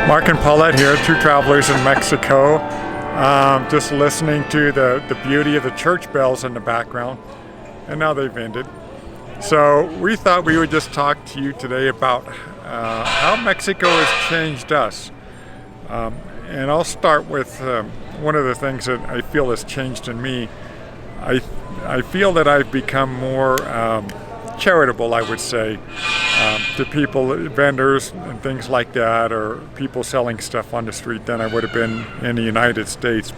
Mark and Paulette here, two travelers in Mexico. Just listening to the beauty of the church bells in the background, and now they've ended. So we thought we would just talk to you today about how Mexico has changed us. And I'll start with one of the things that I feel has changed in me. I feel that I've become more charitable, I would say, to people, vendors and things like that, or people selling stuff on the street than I would have been in the United States.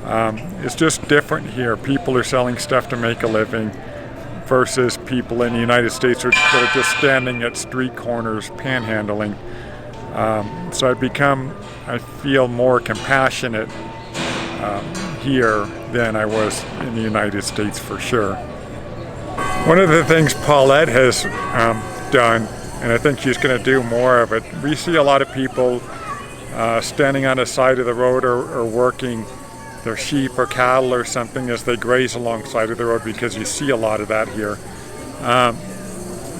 It's just different here. People are selling stuff to make a living versus people in the United States that are just standing at street corners panhandling. So I feel more compassionate here than I was in the United States for sure. One of the things Paulette has done, and I think she's going to do more of it, we see a lot of people standing on the side of the road or working their sheep or cattle or something as they graze alongside of the road, because you see a lot of that here.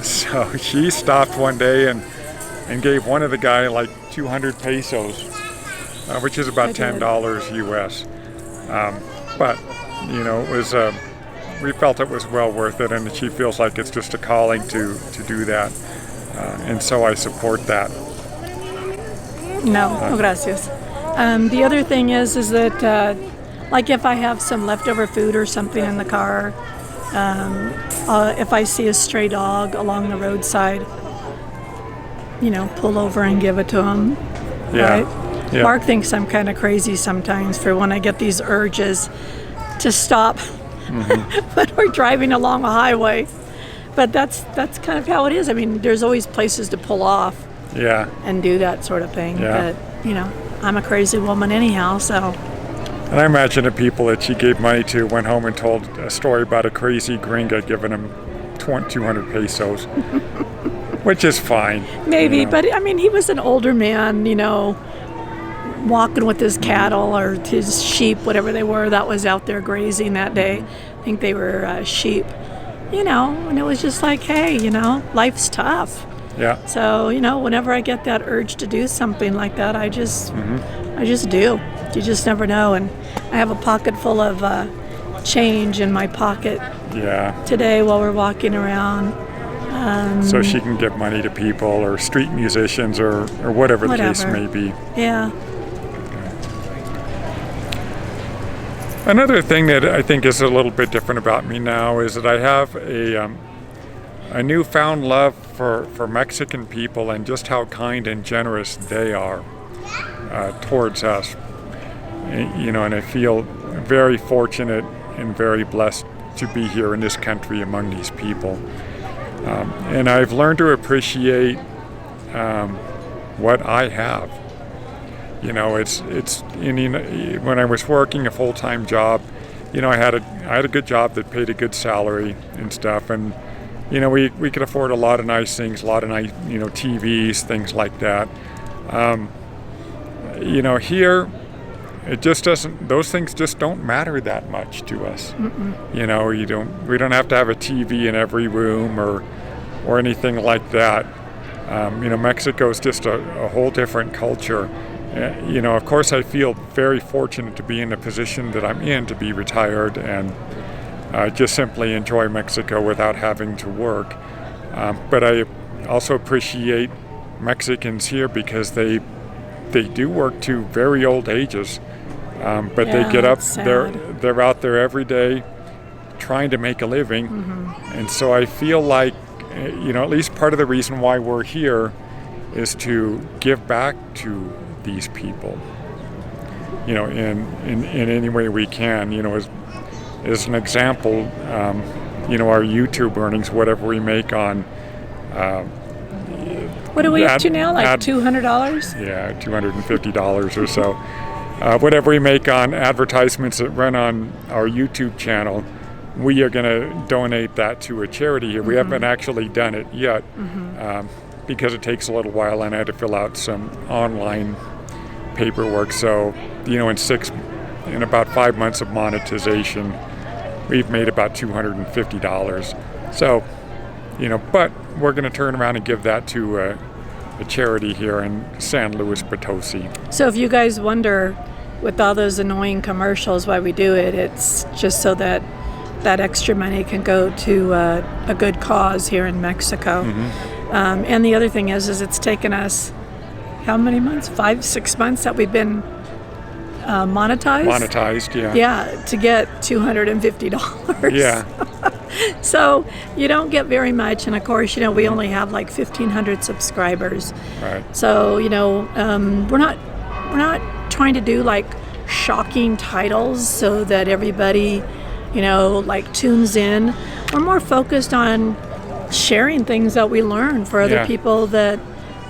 So she stopped one day and gave one of the guy like 200 pesos, which is about $10 US. But you know, it was we felt it was well worth it, and she feels like it's just a calling to do that, and so I support that. No, gracias. The other thing is that like if I have some leftover food or something in the car, if I see a stray dog along the roadside, pull over and give it to him. Yeah. Right? Yeah. Mark thinks I'm kind of crazy sometimes for when I get these urges to stop when we're driving along a highway. But that's kind of how it is. I mean, there's always places to pull off and do that sort of thing. Yeah. But, I'm a crazy woman anyhow, so. And I imagine the people that she gave money to went home and told a story about a crazy gringa giving them 200 pesos, which is fine. Maybe, but I mean, he was an older man, walking with his cattle or his sheep, whatever they were, that was out there grazing that day. I think they were sheep, and it was just like, hey, life's tough. Yeah. So, whenever I get that urge to do something like that, I just do. You just never know. And I have a pocket full of change in my pocket today while we're walking around. So she can give money to people or street musicians or whatever the case may be. Yeah. Another thing that I think is a little bit different about me now is that I have a newfound love for Mexican people and just how kind and generous they are towards us. And I feel very fortunate and very blessed to be here in this country among these people. And I've learned to appreciate what I have. It's when I was working a full-time job, I had a good job that paid a good salary and stuff, and we could afford a lot of nice things, a lot of nice TVs, things like that. Here it just doesn't. Those things just don't matter that much to us. We don't have to have a TV in every room or anything like that. Mexico is just a whole different culture. Of course, I feel very fortunate to be in the position that I'm in, to be retired and just simply enjoy Mexico without having to work. But I also appreciate Mexicans here because they do work to very old ages, but they get up. They're out there every day trying to make a living, and so I feel like at least part of the reason why we're here is to give back to these people, in any way we can. As an example, our YouTube earnings, whatever we make on. What are we up to now? Like $200? Yeah, $250 or so. Whatever we make on advertisements that run on our YouTube channel, we are going to donate that to a charity here. We haven't actually done it yet because it takes a little while, and I had to fill out some online paperwork. So, in about 5 months of monetization, we've made about $250. So, but we're going to turn around and give that to a a charity here in San Luis Potosi. So if you guys wonder, with all those annoying commercials, why we do it, it's just so that that extra money can go to a good cause here in Mexico. And the other thing is it's taken us how many months? 5-6 months that we've been monetized. Monetized, yeah. Yeah, to get $250. Yeah. So you don't get very much, and of course, we only have like 1,500 subscribers. Right. So we're not trying to do like shocking titles so that everybody like tunes in. We're more focused on sharing things that we learn for other people that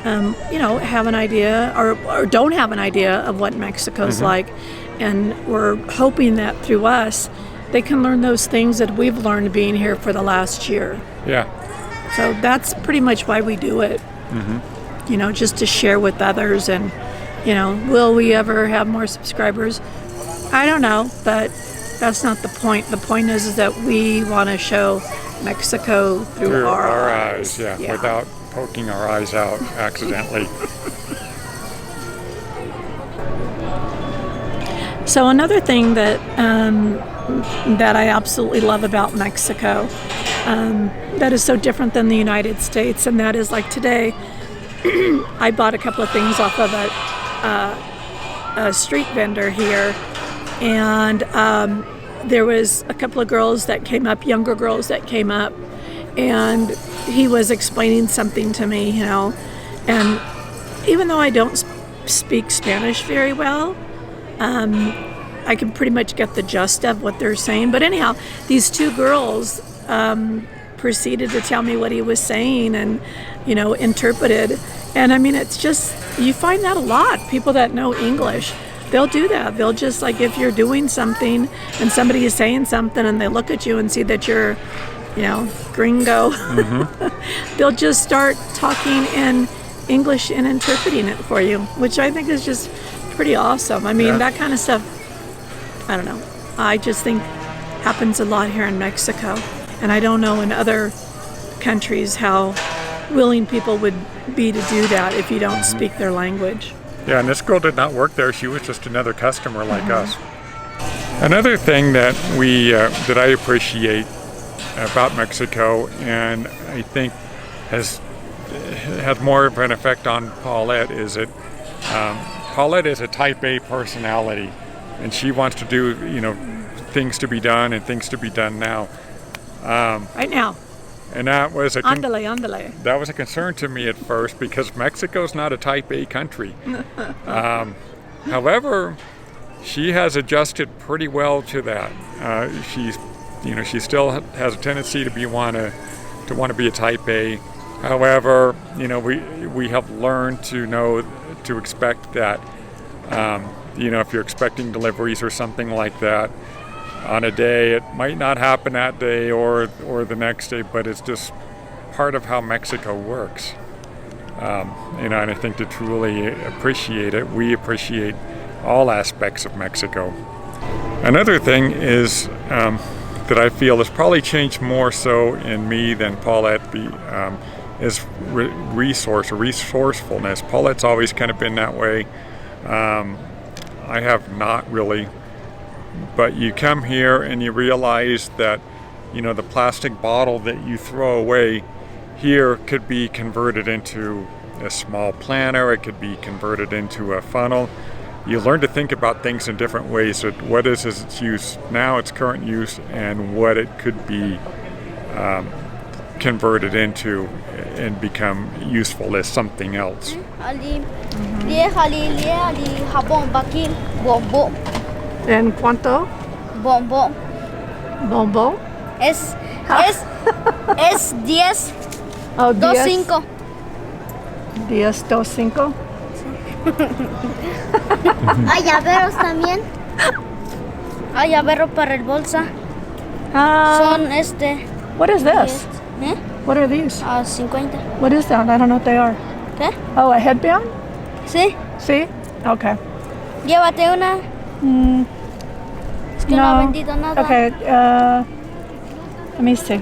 have an idea or don't have an idea of what Mexico's like, and we're hoping that through us they can learn those things that we've learned being here for the last year. Yeah. So that's pretty much why we do it. Just to share with others. And will we ever have more subscribers? I don't know, but that's not the point. The point is that we want to show Mexico through our eyes. Yeah, without poking our eyes out accidentally. So another thing that I absolutely love about Mexico, that is so different than the United States, and that is like today, I bought a couple of things off of a street vendor here, and there was a couple of girls that came up, younger girls that came up, and he was explaining something to me, and even though I don't speak Spanish very well, I can pretty much get the gist of what they're saying. But anyhow, these two girls proceeded to tell me what he was saying and, interpreted. And I mean, it's just, you find that a lot. People that know English, they'll do that. They'll just, like, if you're doing something and somebody is saying something and they look at you and see that you're, gringo, they'll just start talking in English and interpreting it for you, which I think is just pretty awesome. I mean, that kind of stuff, I don't know, I just think happens a lot here in Mexico. And I don't know in other countries how willing people would be to do that if you don't speak their language. Yeah, and this girl did not work there. She was just another customer like us. Another thing that that I appreciate about Mexico, and I think has more of an effect on Paulette, is that Paulette is a type A personality, and she wants to do, things to be done and things to be done now. Right now. And that was Ándale. That was a concern to me at first because Mexico's not a type A country. However, she has adjusted pretty well to that. She still has a tendency to want to be a type A. However, we have learned to expect that, if you're expecting deliveries or something like that on a day, it might not happen that day or the next day, but it's just part of how Mexico works. And I think to truly appreciate it, we appreciate all aspects of Mexico. Another thing is that I feel has probably changed more so in me than Paulette is resourcefulness. Paulette's always kind of been that way. I have not really. But you come here and you realize that, the plastic bottle that you throw away here could be converted into a small planter. It could be converted into a funnel. You learn to think about things in different ways. That what is its use now, its current use, and what it could be converted into and become useful as something else. ¿En cuánto? Bombón. ¿Bombón? Es 10, Oh, 2.5. 10, 2.5. Hay llaveros también. Hay llavero para el bolsa. Son What is this? What are these? 50. What is that? I don't know what they are. ¿Qué? Oh, a headband? Sí. See? Okay. Llévate una. Es que no ha vendido nada. Okay. Let me see.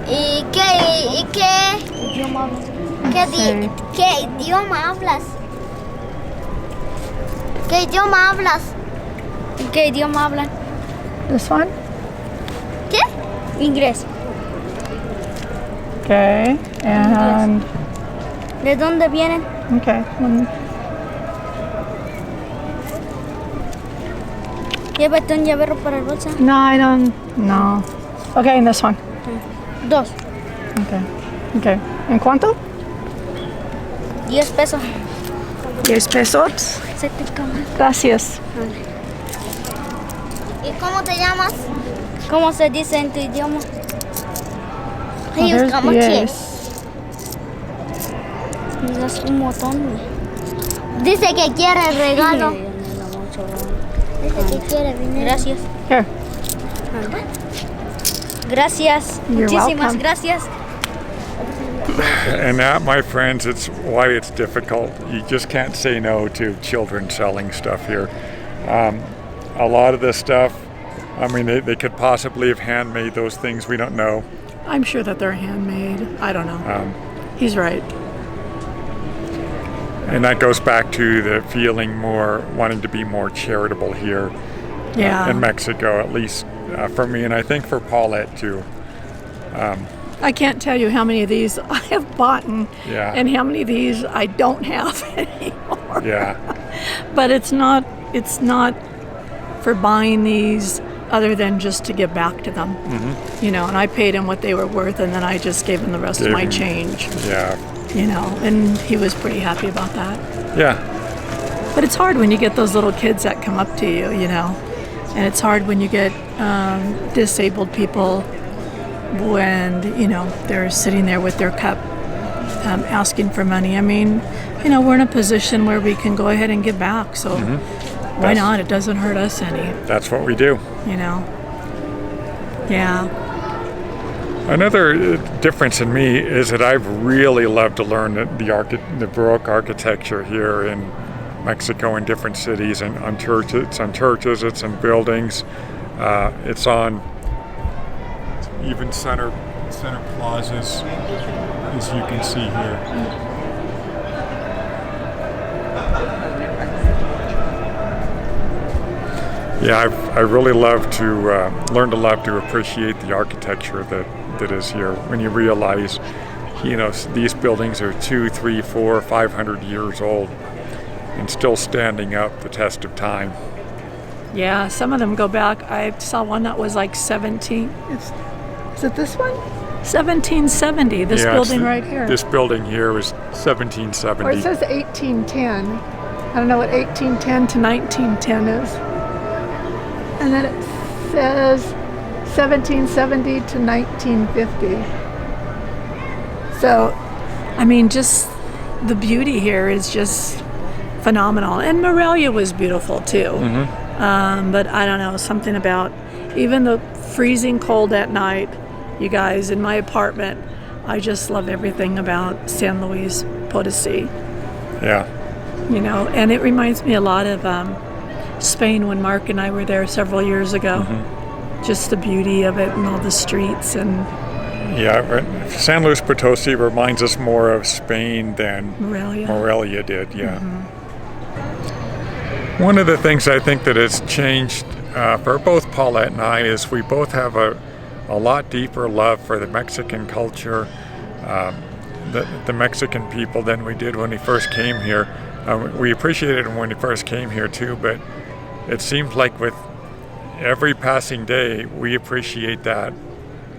¿Y qué idioma hablas? ¿Qué idioma hablas? ¿Qué idioma hablas? ¿Qué idioma hablan? This one? ¿Qué? Inglés. Okay. And ¿De dónde vienen? okay. Llévate un llavero para el bolsa. No, I don't. No. Okay, and this one. 2. Okay. Okay. ¿En cuánto? 10 pesos. 10 pesos. Se te acaba. Gracias. ¿Y cómo te llamas? ¿Cómo se dice en tu idioma? Oh, there's ¿cómo que? 10. Es un montón. Dice que quiere el regalo. Dice que quiere dinero. Gracias. Here. Gracias. You're Muchísimas welcome. gracias. And that, my friends, it's why it's difficult. You just can't say no to children selling stuff here. A lot of this stuff, I mean, they could possibly have handmade those things. We don't know. I'm sure that they're handmade. I don't know. He's right. And that goes back to the feeling more, wanting to be more charitable here Yeah. in Mexico, at least for me, and I think for Paulette too. I can't tell you how many of these I have bought Yeah. and how many of these I don't have anymore. Yeah. But it's not for buying these other than just to give back to them. Mm-hmm. You know, and I paid him what they were worth and then I just gave him the rest of my change. Yeah. You know, and he was pretty happy about that. Yeah. But it's hard when you get those little kids that come up to you, you know. And it's hard when you get disabled people when, you know, they're sitting there with their cup asking for money. I mean, you know, we're in a position where we can go ahead and give back. So why not? It doesn't hurt us any, That's what we do. you know. Yeah. Another difference in me is that I've really loved to learn the Baroque architecture here in Mexico in different cities and on churches. It's on churches, it's on buildings, it's on even center plazas, as you can see here. Yeah, I really love to learn to love to appreciate the architecture that is here. When you realize, you know, these buildings are 200, 300, 400, 500 years old and still standing up the test of time. Yeah, some of them go back. I saw one that was like 17. Is it this one? 1770, this building right here. This building here was Or 1770. it says 1810. I don't know what 1810 to 1910 is. And then it says 1770 to 1950. So, I mean, just the beauty here is just phenomenal. And Morelia was beautiful too. But I don't know, something about even the freezing cold at night, you guys, in my apartment, I just love everything about San Luis Potosí. Yeah. You know, and it reminds me a lot of Spain when Mark and I were there several years ago. Just the beauty of it and all the streets and Yeah, San Luis Potosí reminds us more of Spain than Morelia. Morelia did, yeah. One of the things I think that has changed for both Paulette and I is we both have a lot deeper love for the Mexican culture, the Mexican people than we did when we first came here. We appreciated them when we first came here too, but it seems like with every passing day we appreciate that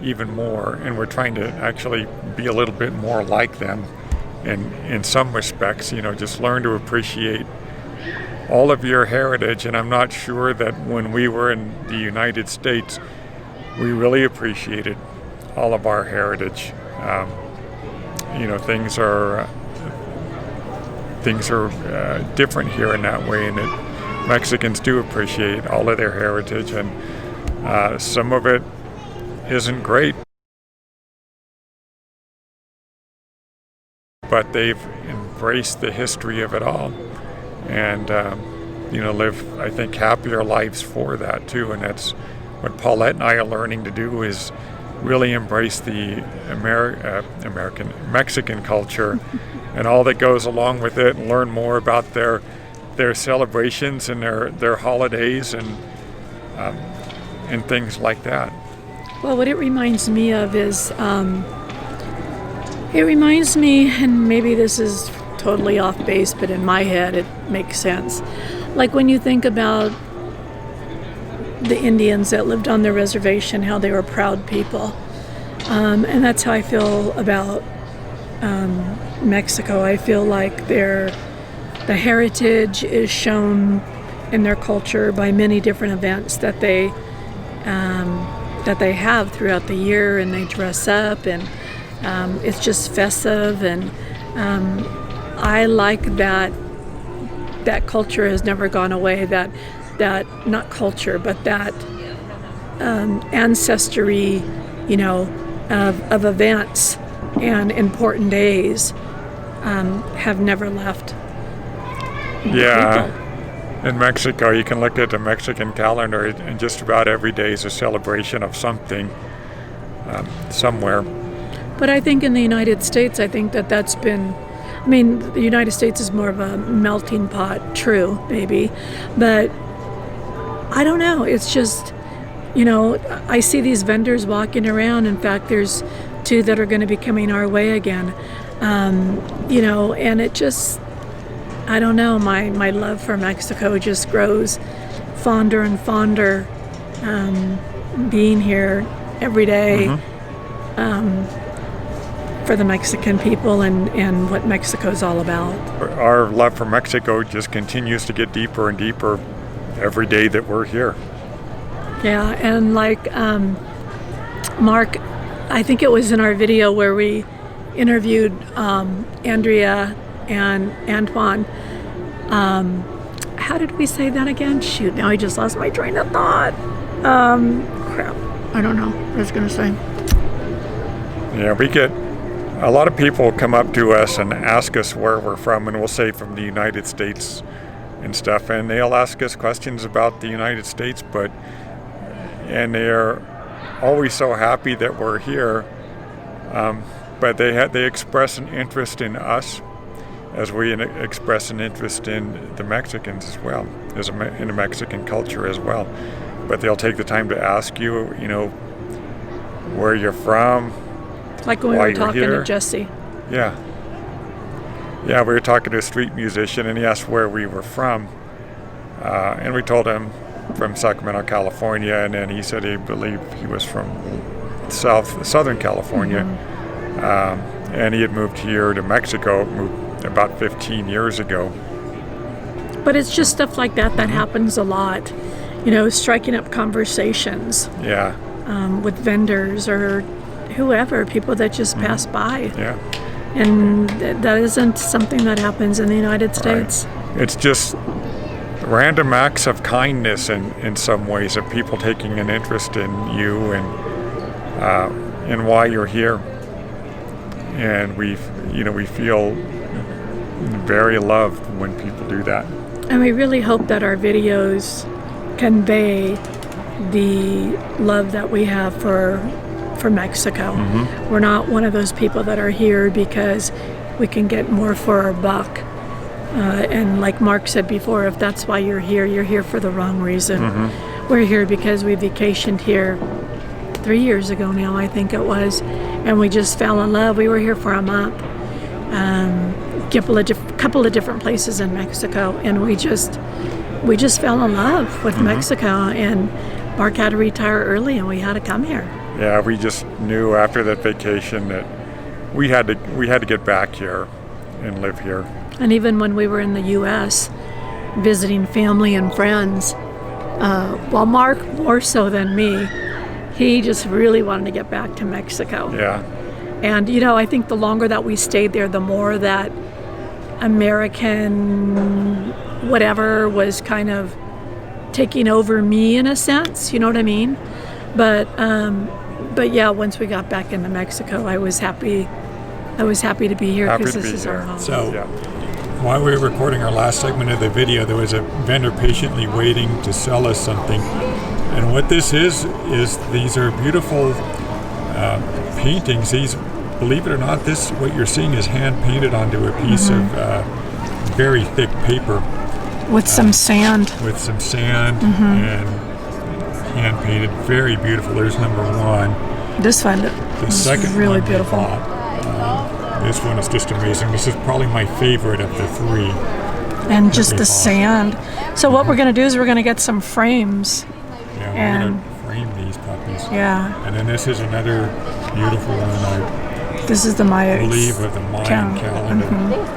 even more, and we're trying to actually be a little bit more like them in some respects, you know, just learn to appreciate all of your heritage. And I'm not sure that when we were in the United States we really appreciated all of our heritage. You know, things are different here in that way, and Mexicans do appreciate all of their heritage, and some of it isn't great, but they've embraced the history of it all, and you know, live, I think, happier lives for that too. And that's what Paulette and I are learning to do, is really embrace the Mexican culture and all that goes along with it, and learn more about their celebrations and their holidays and things like that. Well, what it reminds me of is, it reminds me, and maybe this is totally off base, but in my head it makes sense. Like when you think about the Indians that lived on the reservation, how they were proud people. And that's how I feel about Mexico. I feel like the heritage is shown in their culture by many different events that they have throughout the year, and they dress up, and it's just festive, and I like that culture has never gone away, that not culture, but that ancestry, of events and important days have never left. Yeah. In Mexico, you can look at the Mexican calendar, and just about every day is a celebration of something somewhere. But I think in the United States, I think that's been, the United States is more of a melting pot, true, maybe, but I don't know. It's just, I see these vendors walking around. In fact, there's 2 that are going to be coming our way again, and it just, I don't know, my love for Mexico just grows fonder and fonder, being here every day. For the Mexican people and what Mexico's all about. Our love for Mexico just continues to get deeper and deeper every day that we're here. Yeah, and like Mark, I think it was in our video where we interviewed Andrea and Antoine. How did we say that again? Shoot, now I just lost my train of thought. Crap, I don't know what I was going to say. Yeah, we get a lot of people come up to us and ask us where we're from, and we'll say from the United States and stuff, and they'll ask us questions about the United States, and they're always so happy that we're here, but they express an interest in us as we express an interest in the Mexicans as well, in the Mexican culture as well. But they'll take the time to ask you, where you're from. Like when we were talking to Jesse. Yeah, we were talking to a street musician, and he asked where we were from, and we told him from Sacramento, California, and then he said he believed he was from Southern California, and he had moved here to Mexico about 15 years ago. But it's just stuff like that happens a lot, striking up conversations. Yeah. With vendors or whoever, people that just pass by. Yeah. And that isn't something that happens in the United States. Right. It's just random acts of kindness in some ways, of people taking an interest in you and why you're here. And we feel very loved when people do that. And we really hope that our videos convey the love that we have for Mexico. We're not one of those people that are here because we can get more for our buck. And like Mark said before, if that's why you're here for the wrong reason. We're here because we vacationed here 3 years ago now, I think it was, and we just fell in love. We were here for a month, couple of different places in Mexico, and we just fell in love with Mexico. And Mark had to retire early, and we had to come here. Yeah, we just knew after that vacation that we had to get back here and live here. And even when we were in the U.S. visiting family and friends, well, Mark more so than me, he just really wanted to get back to Mexico. Yeah. And I think the longer that we stayed there, the more that American whatever was kind of taking over me in a sense. You know what I mean? But yeah, once we got back into Mexico, I was happy to be here because this is our home. So, while we were recording our last segment of the video, there was a vendor patiently waiting to sell us something. And what this is these are beautiful paintings. These, believe it or not, this what you're seeing is hand painted onto a piece of very thick paper With some sand. with some sand and hand painted. Very beautiful. There's number one. This one The is second really one we beautiful. bought, this one is just amazing. This is probably my favorite of the three. And just we the bought. sand. So what we're going to do is we're going to get some frames. Yeah, we're And- gonna frame these puppies. Yeah. And then this is another beautiful one, I This is the Maya believe, of the Mayan calendar.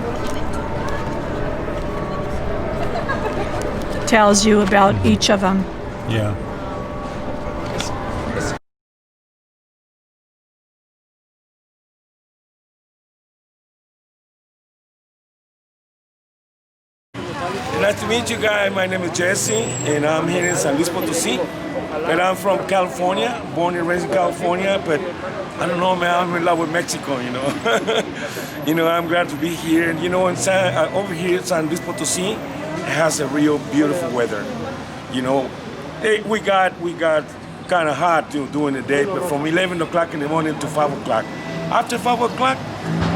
Tells you about each of them. Yeah. Nice to meet you guys. My name is Jesse, and I'm here in San Luis Potosí. But I'm from California, born and raised in California. But I don't know, man. I'm in love with Mexico. You know, I'm glad to be here. And over here in San Luis Potosí, it has a real beautiful weather. We got kind of hot during the day, but from 11 o'clock in the morning to 5 o'clock. After 5 o'clock,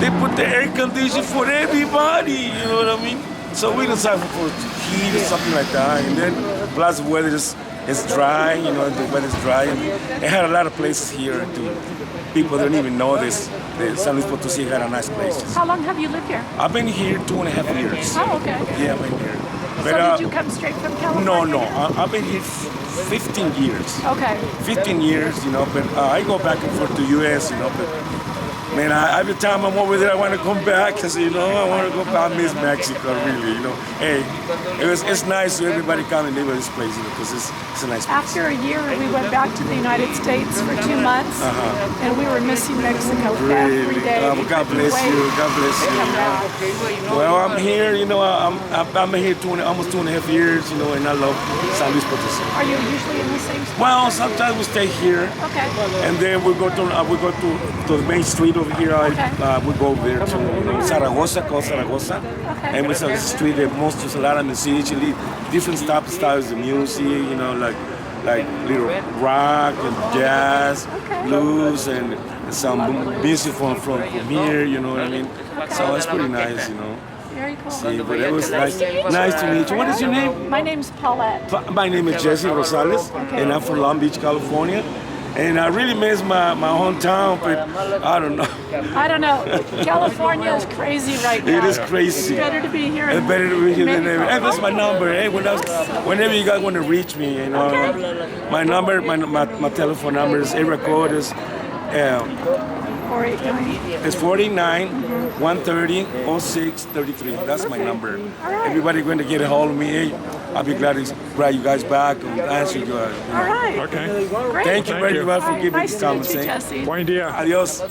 they put the air conditioner for everybody. You know what I mean? So we decided for heat or something like that, and then plus the weather is dry. The weather's dry, and it had a lot of places here. People don't even know this. The San Luis Potosí had a nice places. How long have you lived here? I've been here 2.5 years. Oh, okay. Yeah, I've been here. So did you come straight from California? No. I've been here 15 years. Okay. 15 years, but I go back and forth to U.S., but man, every time I'm over there, I want to come back because, I want to go back. I miss Mexico, really, Hey, it's nice to everybody come and live in this place, because it's a nice place. After a year, we went back to the United States for 2 months, and we were missing Mexico every day. Well, God bless you. God bless you. Well, I'm here, I'm here almost 2.5 years, and I love San Luis Potosí. Are you usually in the same spot? Well, sometimes we stay here. Okay. And then we go to the main street over here. We go over there to Zaragoza, called Zaragoza. Okay. And we saw the street that there's a lot of musicians, different styles of music, like little rock and jazz, blues, and some music from here, you know what I mean? So it's pretty nice, Very cool. See, but it was nice to meet you. What is your name? My name's Paulette. My name is Jesse Rosales, and I'm from Long Beach, California. And I really miss my hometown, but I don't know. I don't know. California is crazy right now. It is crazy. It's better to be here. It's better to be here than ever. Maybe- Hey, that's my number. Hey, whenever you guys want to reach me, my number, my telephone number is area code is 49 130 0633. That's my number. right. Everybody going to get a hold of me. Hey, I'll be glad to grab you guys back and answer you. All right. Okay. Great. Thank you very much for giving me Nice this to time. meet you, Jesse. Buen dia. Adios.